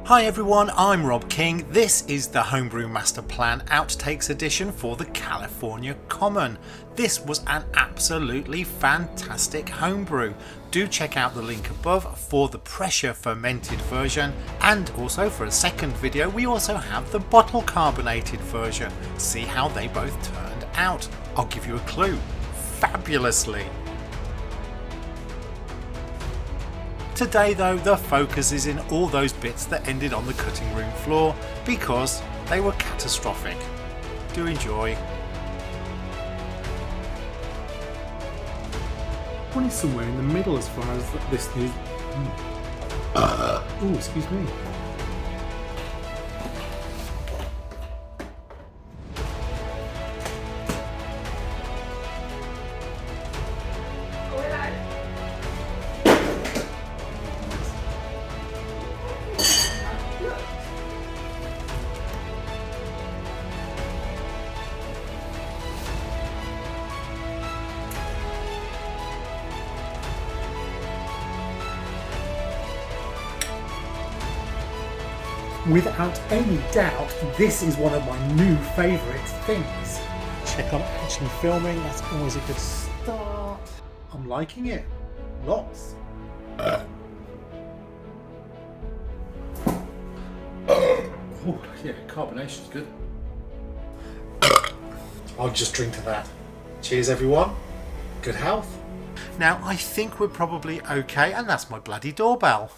Hi everyone, I'm Rob King. This is the Homebrew Master Plan Outtakes edition for the California Common. This was an absolutely fantastic homebrew. Do check out the link above for the pressure fermented version, and also for a second video we also have the bottle carbonated version. See how they both turned out. I'll give you a clue. Fabulously. Today though, the focus is in all those bits that ended on the cutting room floor because they were catastrophic. Do enjoy. One is somewhere in the middle as far as this news. Oh, excuse me. Without any doubt, this is one of my new favourite things. Check I'm actually filming, that's always a good start. I'm liking it. Lots. Oh, yeah, carbonation's good. I'll just drink to that. Cheers everyone. Good health. Now I think we're probably okay, and that's my bloody doorbell.